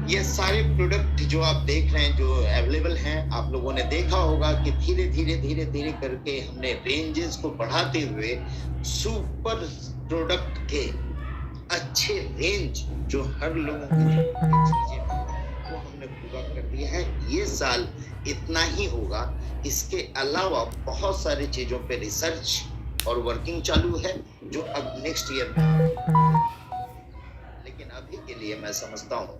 ये सारे प्रोडक्ट जो आप देख रहे हैं, जो अवेलेबल हैं, आप लोगों ने देखा होगा कि धीरे धीरे करके हमने रेंजेस को बढ़ाते हुए सुपर प्रोडक्ट के अच्छे रेंज जो हर लोगों की चीजें वो हमने पूरा कर दिया है। ये साल इतना ही होगा, इसके अलावा बहुत सारी चीजों पे रिसर्च और वर्किंग चालू है जो अब नेक्स्ट ईयर में। लेकिन अभी के लिए मैं समझता हूँ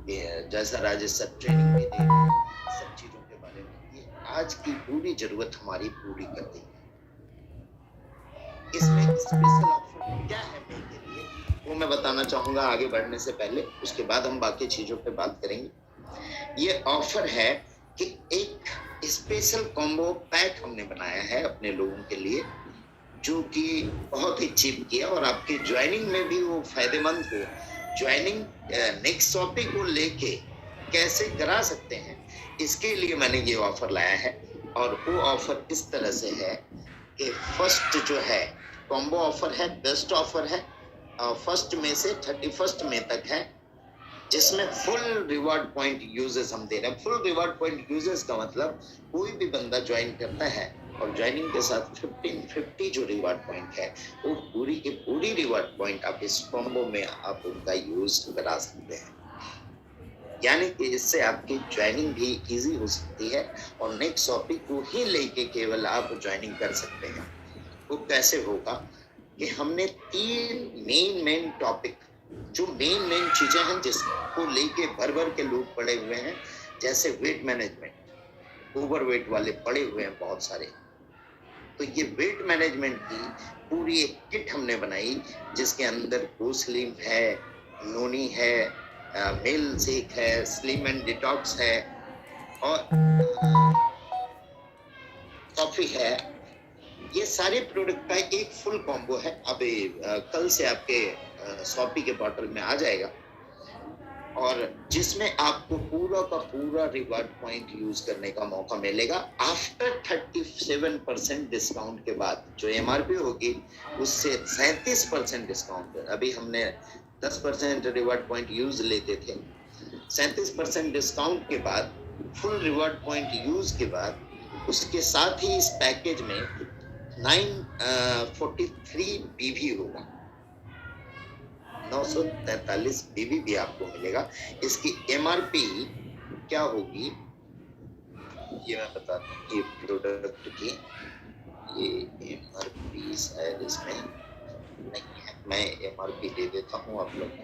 कि जैसा राजेश सर ट्रेनिंग भी दे रहे हैं सब चीजों के बारे में, ये आज की पूरी जरूरत हमारी पूरी कर दी है। इसमें स्पेशल ऑफर क्या है मेरे लिए वो मैं बताना चाहूंगा आगे बढ़ने से पहले, उसके बाद हम बाकी चीजों पे बात करेंगे। ये ऑफर है कि एक स्पेशल कॉम्बो पैक हमने बनाया है अपने लोगों के लिए, जो कि बहुत ही चीप किया और आपकी ज्वाइनिंग में भी वो फायदेमंद हो। ज्वाइनिंग नेक्स्ट टॉपिक को लेके कैसे करा सकते हैं, इसके लिए मैंने ये ऑफर लाया है। और वो ऑफर इस तरह से है कि फर्स्ट जो है कॉम्बो ऑफर है, बेस्ट ऑफर है, फर्स्ट में से 31 मई तक है, जिसमें फुल रिवार्ड पॉइंट यूजर्स हम दे रहे हैं। फुल रिवार्ड पॉइंट यूजर्स का मतलब कोई भी बंदा ज्वाइन करता है और ज्वाइनिंग के साथ 1550 जो रिवार्ड पॉइंट है वो पूरी की पूरी रिवार्ड पॉइंट आप इस कॉम्बो में आप उनका यूज करा सकते हैं। यानी कि इससे आपकी ज्वाइनिंग भी इजी हो सकती है और नेक्स्ट टॉपिक को ही लेके केवल आप ज्वाइनिंग कर सकते हैं। वो कैसे होगा कि हमने 3 मेन टॉपिक, जो मेन चीजें हैं जिसको लेके भर के लोग पड़े हुए हैं, जैसे वेट मैनेजमेंट, ओवरवेट वाले पड़े हुए हैं बहुत सारे। तो ये वेट मैनेजमेंट की पूरी एक किट हमने बनाई, जिसके अंदर गोस्लिम है, नोनी है, मेल सेक है, स्लिम एंड डिटॉक्स है और कॉफी है। ये सारे प्रोडक्ट का एक फुल कॉम्बो है। अब कल से आपके शॉपी के बॉटल में आ जाएगा और जिसमें आपको पूरा का पूरा रिवार्ड पॉइंट यूज करने का मौका मिलेगा आफ्टर 37% डिस्काउंट के बाद। जो एमआरपी होगी उससे 37% डिस्काउंट। अभी हमने 10% रिवार्ड पॉइंट यूज लेते थे, 37% डिस्काउंट के बाद फुल रिवार्ड पॉइंट यूज के बाद उसके साथ ही इस पैकेज में 943 बीवी होगा, 943 बीवी भी आपको मिलेगा। इसकी एमआरपी क्या होगी ये मैं बताता हूँ। ये प्रोडक्ट की ये एमआरपी शायद इसमें नहीं है, मैं एमआरपी दे देता हूँ आप लोग को।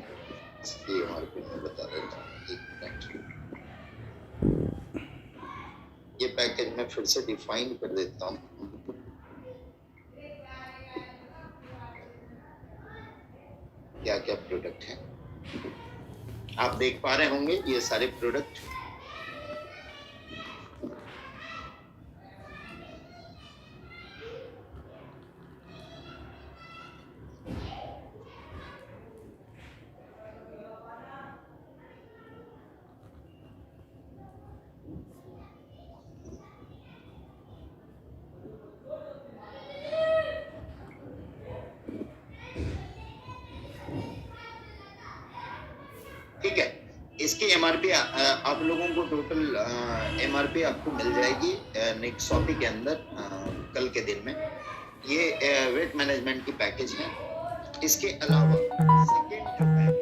इसकी एमआरपी मैं बता देता हूँ, एक मिनट। ये पैकेज मैं फिर से डिफाइन कर देता हूँ। क्या क्या प्रोडक्ट है आप देख पा रहे होंगे, ये सारे प्रोडक्ट। ठीक है, इसकी एमआरपी आप लोगों को टोटल एमआरपी आपको मिल जाएगी नेक्स्ट शॉपी के अंदर कल के दिन में। ये वेट मैनेजमेंट की पैकेज है। इसके अलावा सेकेंड जो पैकेज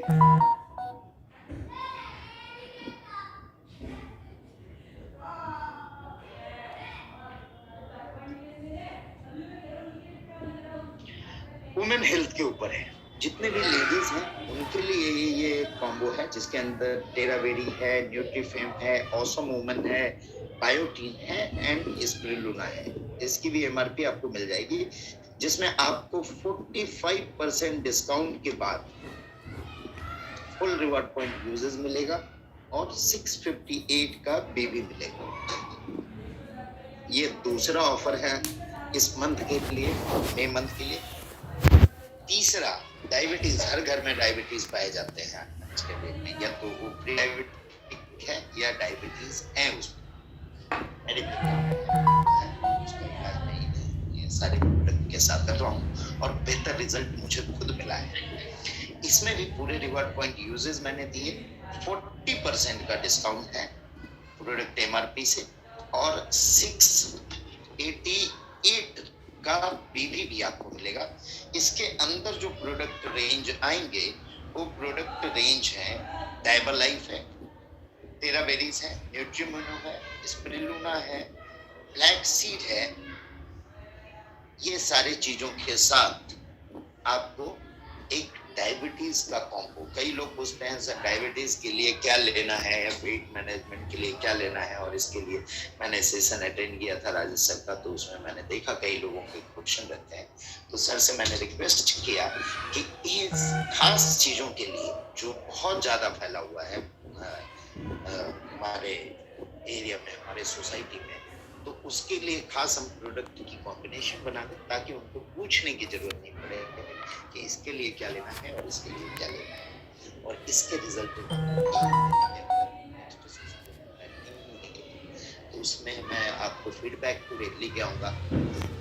वुमेन हेल्थ के ऊपर है। जितने भी लेडीज हैं उनके लिए ये कॉम्बो है, जिसके अंदर टेरावेरी है, न्यूट्रीफेम है, ऑसम वुमन है, बायोटीन है एंड स्प्रिलुना है। इसकी भी एमआरपी आपको मिल जाएगी, जिसमें आपको 45% डिस्काउंट के बाद फुल रिवार्ड पॉइंट यूजेस मिलेगा और 658 का बेबी मिलेगा। ये दूसरा ऑफर है इस मंथ के लिए, मई मंथ के लिए। तीसरा, डायबिटीज, हर घर में डायबिटीज पाए जाते हैं आज के डेट में, या तो वो प्री डायबिटिक है या डायबिटीज है उसमें। ये सारे प्रोडक्ट के साथ कर रहा हूँ और बेहतर रिजल्ट मुझे खुद मिला है। इसमें भी पूरे रिवार्ड पॉइंट यूजेस मैंने दिए 40% का डिस्काउंट है प्रोडक्ट एमआरपी से, और 688 का बीवी भी आपको मिलेगा। इसके अंदर जो प्रोडक्ट रेंज आएंगे वो प्रोडक्ट रेंज है डायबर लाइफ है, टेराबेरीज है, न्यूट्रीमोनो है, स्पिरुलिना है, फ्लैक्स सीड है। ये सारे चीजों के साथ आपको एक डायबिटीज का कॉम्बो। कई लोग पूछते हैं सर डायबिटीज के लिए क्या लेना है या वेट मैनेजमेंट के लिए क्या लेना है, और इसके लिए मैंने सेशन अटेंड किया था राजेश सर का, तो उसमें मैंने देखा कई लोगों के क्वेश्चन रहते हैं, तो सर से मैंने रिक्वेस्ट किया कि ये खास चीजों के लिए जो बहुत ज्यादा फैला हुआ है हमारे एरिया में, हमारे सोसाइटी में, तो उसके लिए खास हम प्रोडक्ट की कॉम्बिनेशन बना दें ताकि उनको पूछने की जरूरत नहीं पड़े कि इसके लिए क्या लेना है और इसके लिए क्या लेना है, और इसके रिजल्ट तो उसमें मैं आपको फीडबैक को लेके आऊंगा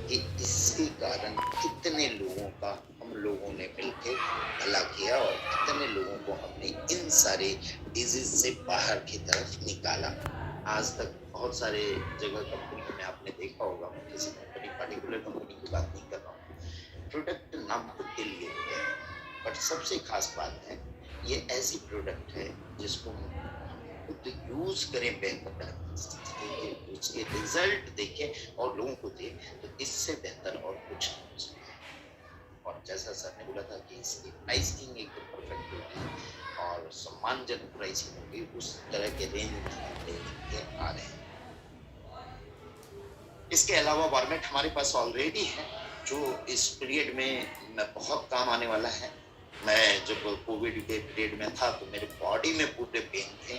कि इसके कारण कितने लोगों का हम लोगों ने मिलकर भला किया और कितने लोगों को हमने इन सारे डिजीज से बाहर की तरफ निकाला। आज तक बहुत सारे जगह कंपनी में आपने देखा होगा, मैं किसी कंपनी पर्टिकुलर कंपनी की बात नहीं कर रहा हूँ, प्रोडक्ट नाम के लिए है, बट सबसे खास बात है ये ऐसी प्रोडक्ट है जिसको खुद यूज करें, बेहतर उसके रिजल्ट देखें और लोगों को दें, तो इससे बेहतर और कुछ नहीं। और जैसा सर ने बोला था कि इसकी प्राइसिंग एकदम परफेक्ट होगी और सम्मानजनक प्राइसिंग होगी, उस तरह के रेंज लेके आ रहे हैं। इसके अलावा वार्मेट हमारे पास ऑलरेडी है जो इस पीरियड में बहुत काम आने वाला है। मैं जब कोविड के पीरियड में था तो मेरे बॉडी में पूरे पेन थे,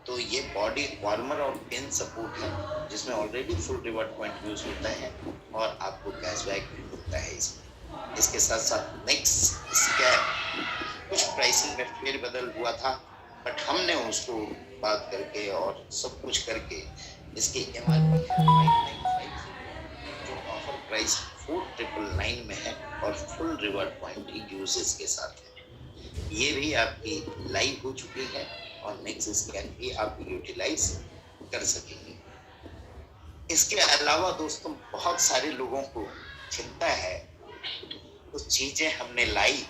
तो ये बॉडी वार्मर और पेन सपोर्ट है जिसमें already full revert point use होता है और आपको कैशबैक भी मिलता है इसमें। इसके साथ साथ नेक्स्ट स्कैप कुछ प्राइसिंग में फेरबदल हुआ था, बट हमने उसको बात करके और सब कुछ करके इसकी एमआरपी जो ऑफर प्राइस 4999 में है और फुल रिवर्ट पॉइंट यूजेस के साथ है। ये भी आपकी लाइव हो चुकी है और नेक्स्ट स्कैन भी आप यूटिलाइज कर सकेंगे। इसके अलावा दोस्तों बहुत सारे लोगों को चिंता है, कुछ चीजें हमने लाई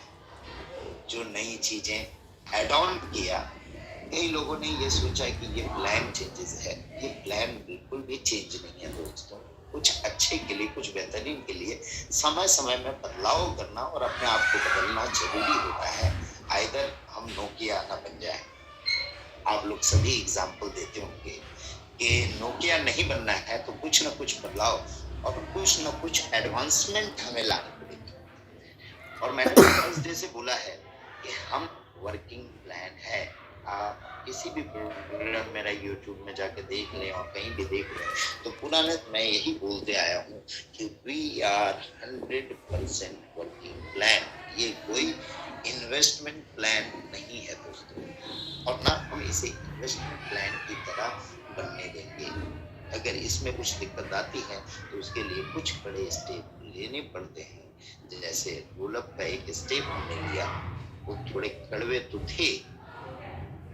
जो नई चीजें एड ऑन किया। कई लोगों ने ये सोचा कि ये प्लान चेंजेस है, ये प्लान बिल्कुल भी चेंज नहीं है दोस्तों। कुछ अच्छे के लिए, कुछ बेहतरीन के लिए समय समय में बदलाव करना और अपने आप को बदलना जरूरी होता है, आइदर हम नोकिया ना बन जाए। आप लोग सभी एग्जाम्पल देते होंगे कि नोकिया नहीं बनना है तो कुछ ना कुछ बदलाव और कुछ ना कुछ एडवांसमेंट हमें लानी पड़ेगी। और मैंने फर्स्ट डे से बोला है कि हम वर्किंग प्लान है। आप किसी भी प्रोग्राम मेरा यूट्यूब में जाके देख लें और कहीं भी देख लें तो पुराने मैं यही बोलते आया हूँ कि वी आर 100% वर्किंग प्लान। ये कोई इन्वेस्टमेंट प्लान नहीं है दोस्तों, और ना हम इसे इन्वेस्टमेंट प्लान की तरह बनने देंगे। अगर इसमें कुछ दिक्कत आती है तो उसके लिए कुछ बड़े स्टेप लेने पड़ते हैं। जैसे रोलअप का एक स्टेप हमने लिया, वो थोड़े कड़वे तो थे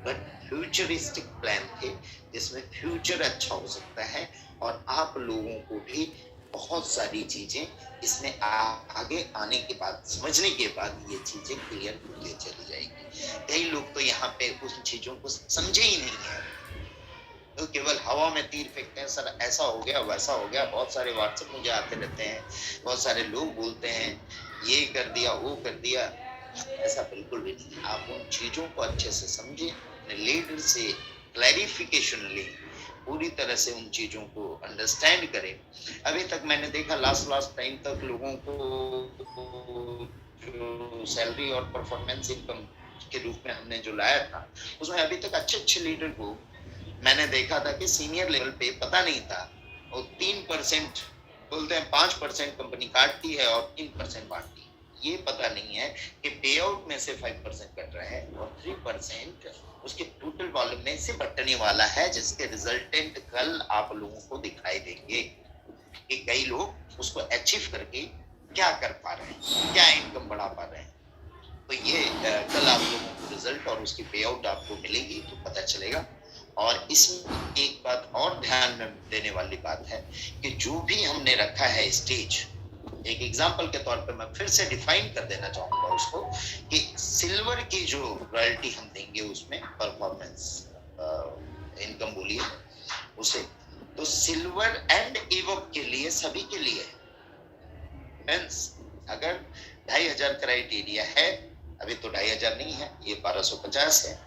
बट फ्यूचरिस्टिक प्लान थे जिसमें फ्यूचर अच्छा हो सकता है और आप लोगों को भी बहुत सारी चीजें इसमें आगे आने के बाद, समझने के बाद ये चीजें क्लियर होती चली जाएगी। कई लोग तो यहाँ पे उन चीजों को समझे ही नहीं है, तो केवल हवा में तीर फेंकते हैं, सर ऐसा हो गया वैसा हो गया। बहुत सारे व्हाट्सएप मुझे आते रहते हैं, बहुत सारे लोग बोलते हैं ये कर दिया वो कर दिया। ऐसा बिल्कुल भी नहीं। आप उन चीजों को अच्छे से समझें, अपने लीडर से क्लैरिफिकेशन लें, पूरी तरह से उन चीजों को अंडरस्टैंड करें। अभी तक मैंने देखा लास्ट टाइम तक लोगों को जो सैलरी और परफॉर्मेंस इनकम के रूप में हमने जो लाया था उसमें अभी तक अच्छे लीडर को मैंने देखा था कि सीनियर लेवल पे पता नहीं था, और 3% बोलते हैं 5% कंपनी काटती है और 3% बांटती है। ये पता नहीं है कि पे आउट में से 5% कट रहा है और 3% उसके टोटल वॉल्यूम में से बटने वाला है, जिसके रिजल्टेंट कल आप लोगों को दिखाई देंगे कि कई लोग उसको अचीव करके क्या कर पा रहे हैं, क्या इनकम बढ़ा पा रहे हैं। तो ये कल आप लोगों को रिजल्ट रिजल्ट और उसकी पे आउट आपको मिलेगी तो पता चलेगा। और इसमें एक बात और ध्यान में देने वाली बात है कि जो भी हमने रखा है स्टेज, एक एग्जांपल के तौर पे मैं फिर से डिफाइन कर देना चाहूंगा उसको कि सिल्वर की जो रॉयल्टी हम देंगे उसमें परफॉर्मेंस इनकम बोलिए उसे, तो सिल्वर एंड एवब के लिए सभी के लिए मींस अगर 2500 क्राइटेरिया है, अभी तो 2500 नहीं है, ये 1250 है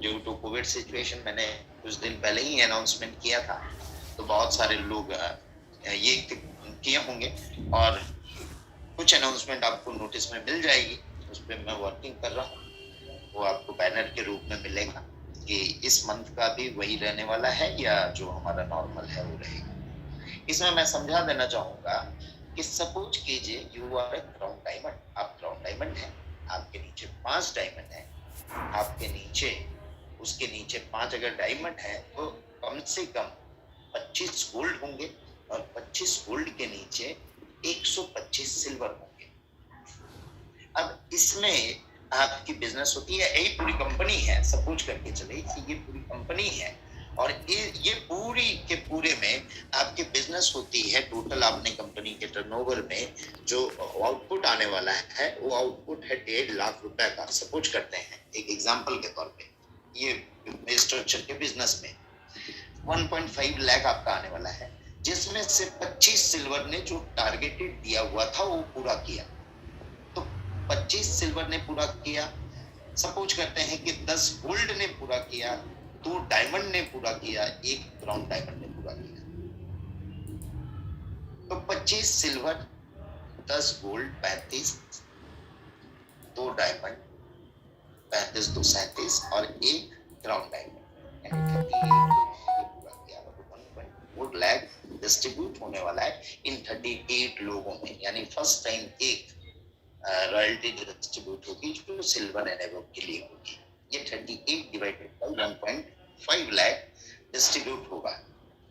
ड्यू टू कोविड सिचुएशन। मैंने कुछ दिन पहले ही अनाउंसमेंट किया था, तो बहुत सारे लोग ये किए होंगे और कुछ अनाउंसमेंट आपको नोटिस में मिल जाएगी, उस पर मैं वर्किंग कर रहा हूँ, वो आपको बैनर के रूप में मिलेगा कि इस मंथ का भी वही रहने वाला है या जो हमारा नॉर्मल है वो रहेगा। इसमें मैं समझा देना चाहूंगा कि सपोज कीजिए you are a crown diamond, आप क्राउन डायमंड है, आपके नीचे 5 डायमंड है, आपके नीचे उसके नीचे 5 अगर डायमंड है तो कम से कम 25 गोल्ड होंगे और 25 गोल्ड के नीचे 125 सिल्वर होंगे। अब इसमें आपकी बिजनेस होती है, यही पूरी कंपनी है, सपोज करके चले कि ये पूरी कंपनी है और ये पूरी के पूरे में आपकी बिजनेस होती है। टोटल आपने कंपनी के टर्नओवर में जो आउटपुट आने वाला है वो आउटपुट है 1.5 लाख रुपए का, सपोज करते हैं एक एग्जांपल के तौर पे। ये स्ट्रक्चर के बिजनेस में 1.5 लाख आपका आने वाला है, जिसमें से 25 सिल्वर ने जो टारगेटेड दिया हुआ था वो पूरा किया, तो 25 सिल्वर ने पूरा किया। सपोज करते हैं कि 10 गोल्ड ने पूरा किया, 2 डायमंड ने पूरा किया, 1 क्राउन डायमंड ने पूरा किया, तो 25 सिल्वर, 10 गोल्ड 35, 2 डायमंड 35, 2 37 और 1 क्राउन डायमंड, डिस्ट्रीब्यूट होने वाला है इन 38 लोगों में। यानी फर्स्ट टाइम एक रॉयल्टी डिस्ट्रीब्यूट होगी जो सिल्वर एंड एबव के लिए होगी। ये 38 डिवाइडेड बाय 1.5 लाख डिस्ट्रीब्यूट होगा,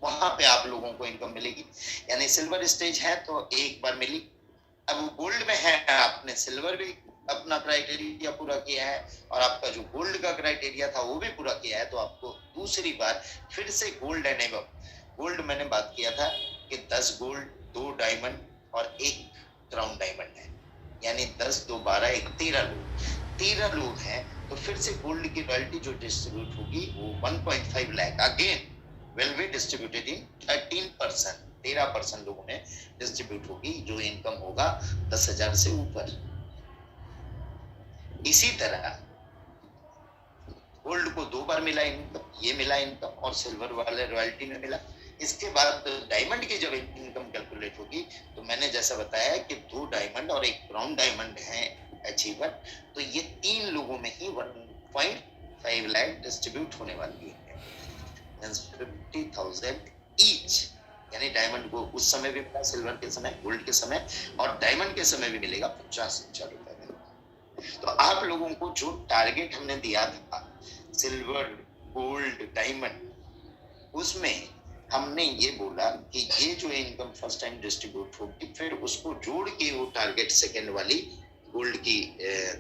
वहां पे आप लोगों को इनकम मिलेगी। यानी सिल्वर स्टेज है तो एक बार मिली, अब वो गोल्ड में है, आपने सिल्वर भी अपना क्राइटेरिया पूरा किया है और आपका जो गोल्ड का क्राइटेरिया था वो भी पूरा किया है, तो आपको दूसरी बार फिर से गोल्ड एंड एबव। गोल्ड मैंने बात किया था कि 10 गोल्ड, 2 डायमंड और 1 क्राउन डायमंड है, यानी 10, 2, 12, 1, 13 लोग हैं, तो फिर से गोल्ड की रॉयल्टी जो डिस्ट्रीब्यूट होगी वो 1.5 lakh again will be distributed in 13%, 13% लोगों में डिस्ट्रीब्यूट होगी जो इनकम होगा 10,000 से ऊपर। इसी तरह गोल्ड को 2 बार मिला इनकम, ये मिला इनकम और सिल्वर वाले रॉयल्टी में मिला। इसके बाद डायमंड की जब इनकम कैलकुलेट होगी तो मैंने जैसा बताया कि 2 डायमंड और 1 क्राउन डायमंड है अचीवर, तो ये 3 लोगों में ही 1.5 लाख डिस्ट्रीब्यूट होने वाली है, 50,000 ईच। यानी डायमंड को उस समय भी मिला, सिल्वर के समय, गोल्ड के समय और डायमंड के समय भी मिलेगा 50,000 रुपए में। तो आप लोगों को जो टारगेट हमने दिया था सिल्वर, गोल्ड, डायमंड, उसमें हमने ये बोला कि ये जो इनकम फर्स्ट टाइम डिस्ट्रीब्यूट होगी फिर उसको जोड़ के वो टारगेट सेकंड वाली गोल्ड की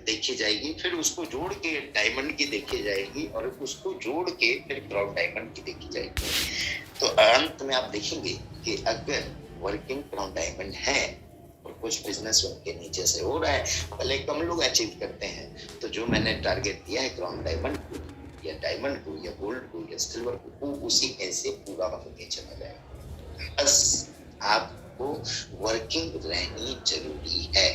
देखी जाएगी, फिर उसको जोड़ के डायमंड की देखी जाएगी और उसको जोड़ के फिर क्राउन डायमंड की देखी जाएगी। तो अंत में आप देखेंगे कि अगर वर्किंग क्राउन डायमंड है और कुछ बिजनेस उनके नीचे से हो रहा है, पहले कम लोग अचीव करते हैं, तो जो मैंने टारगेट दिया है क्राउन डायमंड को या डायमंड को या गोल्ड को या सिल्वर को, वो उसी ऐसे पूरा होके चला जाएगा। बस आपको वर्किंग रहनी जरूरी है।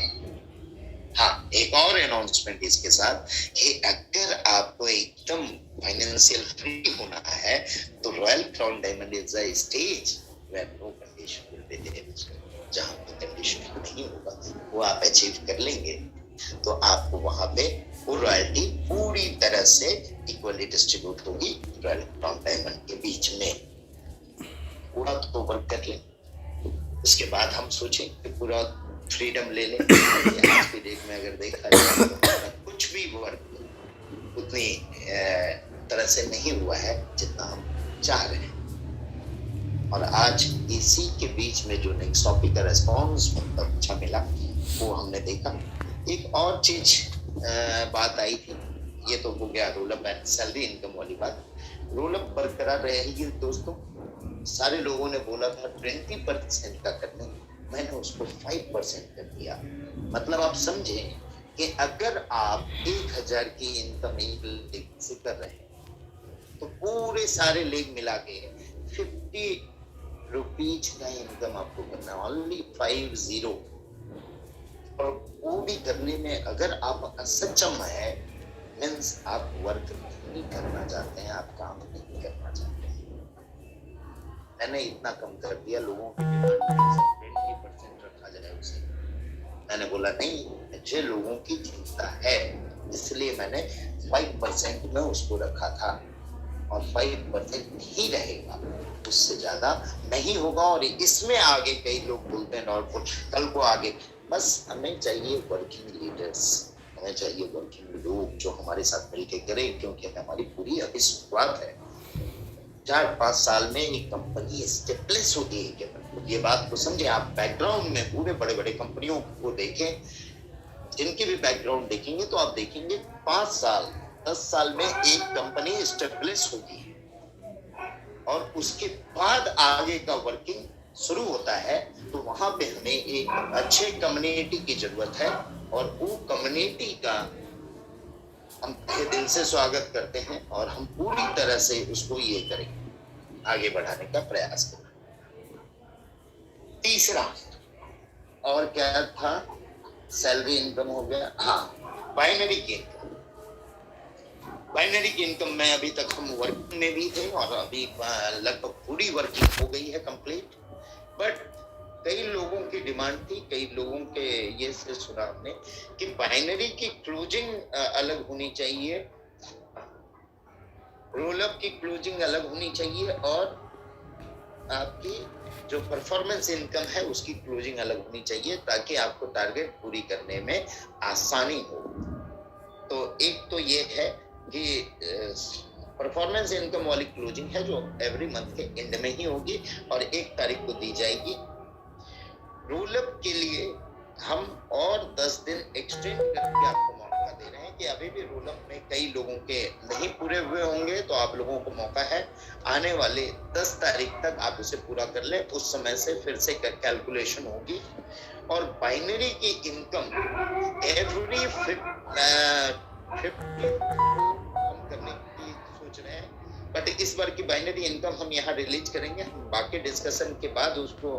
हाँ, एक और अनाउंसमेंट इसके साथ कि अगर आपको एकदम फाइनेंशियल फ्री होना है तो royal crown diamond is a stage where no condition will be there. जहां पे कंडीशन नहीं होगा वो आप अचीव कर लेंगे तो आपको वहां पे वो रॉयल्टी पूरी तरह से इक्वली डिस्ट्रीब्यूट होगी रॉयल क्राउन डायमंड के बीच में। पूरा तो वर्क कर ले, उसके बाद हम सोचें कि पूरा फ्रीडम ले लें। आज की डेट में अगर देखा जाए तो कुछ भी वर्क उतनी तरह से नहीं हुआ है जितना हम चाह रहे हैं। और आज इसी के बीच में जो नेक्स्ट टॉपिक का रेस्पॉन्स मतलब अच्छा मिला वो हमने देखा। एक और चीज बात आई थी ये तो हो गया roll up and salary income वाली बात। रोल अप बरकरार रहेगी दोस्तों। सारे लोगों ने बोला था 20% का करने, मैंने उसको 5% कर दिया। मतलब आप समझे कि अगर आप 1000 की इनकम एक लेग से कर रहे हैं तो पूरे सारे लेग मिला के 50 रुपीज का इनकम आपको करना, ओनली 50। और वो भी करने में अगर आप सक्षम है, मीन्स आप वर्क नहीं करना चाहते हैं, आप काम नहीं करना चाहते हैं। मैंने इतना कम कर दिया, लोगों की डिमांड 20% रखा जाए उसे। मैंने बोला नहीं, मुझे लोगों की चिंता है, इसलिए मैंने 5% में उसको रखा था और 5% ही रहेगा, उससे ज्यादा नहीं होगा। और इसमें आगे कई लोग बोलते हैं और कल को आगे, बस हमें चाहिए वर्किंग लीडर्स, हमें चाहिए वर्किंग लोग जो हमारे साथ मिलकर करें, क्योंकि हमारी पूरी अभी शुरुआत है। 4-5 साल में एक कंपनी स्टेबलिश होती है। ये बात को समझे आप। बैकग्राउंड में पूरे बड़े बड़े कंपनियों को देखें, जिनके भी बैकग्राउंड देखेंगे तो आप देखेंगे 5 साल 10 साल में एक कंपनी स्टेबलिश होती है और उसके बाद आगे का वर्किंग शुरू होता है। तो वहां पे हमें एक अच्छे कम्युनिटी की जरूरत है और वो कम्युनिटी का हम तहे दिल से स्वागत करते हैं और हम पूरी तरह से उसको ये करेंगे, आगे बढ़ाने का प्रयास करें। तीसरा और क्या था? सैलरी इनकम हो गया। हाँ, बाइनरी की इनकम। बाइनरी की इनकम में अभी तक हम वर्किंग में भी थे और अभी लगभग पूरी वर्किंग हो गई है कंप्लीट। बट कई लोगों की डिमांड थी, कई लोगों के ये से सुना हमने कि बाइनरी की क्लोजिंग अलग होनी चाहिए, रोल अप की क्लोजिंग अलग होनी चाहिए और आपकी जो परफॉर्मेंस इनकम है उसकी क्लोजिंग अलग होनी चाहिए, ताकि आपको टारगेट पूरी करने में आसानी हो। तो एक तो ये है कि परफॉर्मेंस इनकम वाली क्लोजिंग है जो एवरी मंथ के एंड में ही होगी और 1 तारीख को दी जाएगी। रोल अप के लिए हम और 10 दिन एक्सटेंड करके आपको मौका दे रहे हैं कि अभी भी रोल अप में कई लोगों के नहीं पूरे हुए होंगे, तो आप लोगों को मौका है आने वाले 10 तारीख तक आप उसे पूरा कर लें। उस समय से फिर से कैलकुलेशन होगी। और बाइनरी की इनकम एवरी 50 हम करने की सोच रहे हैं, बट इस बार की बाइनरी इनकम हम यहाँ रिलीज करेंगे। हम बाकी डिस्कशन के बाद उसको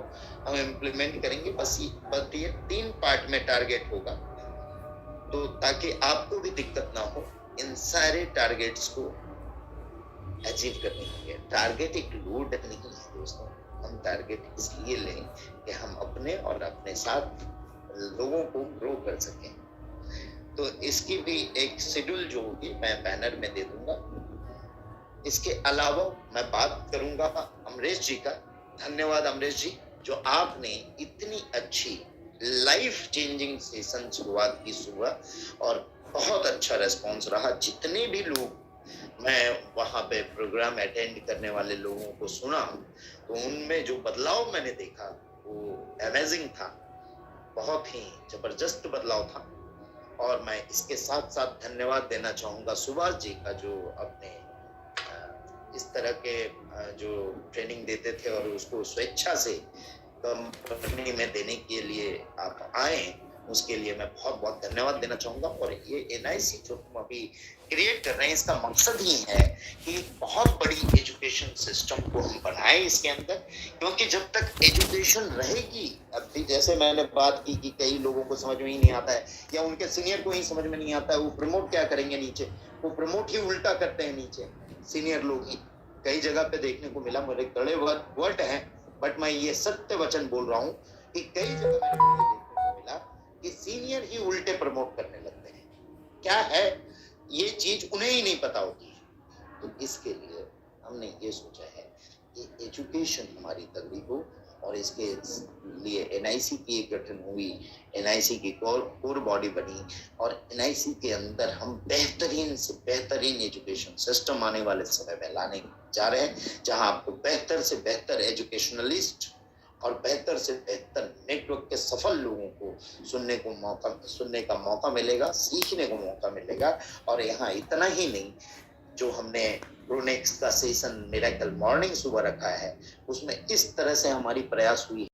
हम इम्प्लीमेंट करेंगे। बस ये 3 पार्ट में टारगेट होगा, तो ताकि आपको भी दिक्कत ना हो इन सारे टारगेट्स को अचीव करने के लिए। टारगेट एक लोड नहीं है दोस्तों, हम टारगेट इसलिए लें कि हम अपने और अपने साथ लोगों को ग्रो कर सकें। तो इसकी भी एक शेड्यूल जो होगी मैं बैनर में दे दूंगा। इसके अलावा मैं बात करूंगा अमरेश जी का। धन्यवाद अमरेश जी, जो आपने इतनी अच्छी लाइफ चेंजिंग सेशन शुरुआत की सुबह और बहुत अच्छा रेस्पॉन्स रहा। जितने भी लोग मैं वहां पे प्रोग्राम अटेंड करने वाले लोगों को सुना तो उनमें जो बदलाव मैंने देखा वो अमेजिंग था, बहुत ही जबरदस्त बदलाव था। और मैं इसके साथ साथ धन्यवाद देना चाहूंगा सुभाष जी का, जो अपने इस तरह के जो ट्रेनिंग देते थे और उसको स्वेच्छा से कंपनी में देने के लिए आप आए, उसके लिए मैं बहुत बहुत धन्यवाद देना चाहूंगा। और ये एनआईसी जो हम अभी क्रिएट कर रहे हैं, इसका मकसद ही है कि बहुत बड़ी एजुकेशन सिस्टम को हम बनाए इसके अंदर। क्योंकि जब तक एजुकेशन रहेगी, अभी जैसे मैंने बात की कि कई लोगों को समझ में ही नहीं आता है या उनके सीनियर को ही समझ में नहीं आता है, वो प्रमोट क्या करेंगे नीचे, वो प्रमोट ही उल्टा करते हैं नीचे सीनियर लोग ही। कई जगह पे देखने को मिला, मेरे कड़े वर्ड है, बट मैं ये सत्य वचन बोल रहा हूँ कि कई जगह मेरे को देखने को मिला कि सीनियर ही उल्टे प्रमोट करने लगते हैं। क्या है ये चीज उन्हें ही नहीं पता होती। तो इसके लिए हमने ये सोचा है कि एजुकेशन हमारी तगड़ी हो और इसके लिए एनआईसी की एक गठन हुई, एनआईसी की कोर बॉडी बनी और एनआईसी के अंदर हम बेहतरीन से बेहतरीन एजुकेशन सिस्टम आने वाले समय में लाने जा रहे हैं, जहां आपको बेहतर से बेहतर एजुकेशनलिस्ट और बेहतर से बेहतर नेटवर्क के सफल लोगों को सुनने का मौका मिलेगा, सीखने को मौका मिलेगा। और यहाँ इतना ही नहीं, जो हमने प्रोनेक्स का सेशन मिरेकल मॉर्निंग सुबह रखा है, उसमें इस तरह से हमारी प्रयास हुई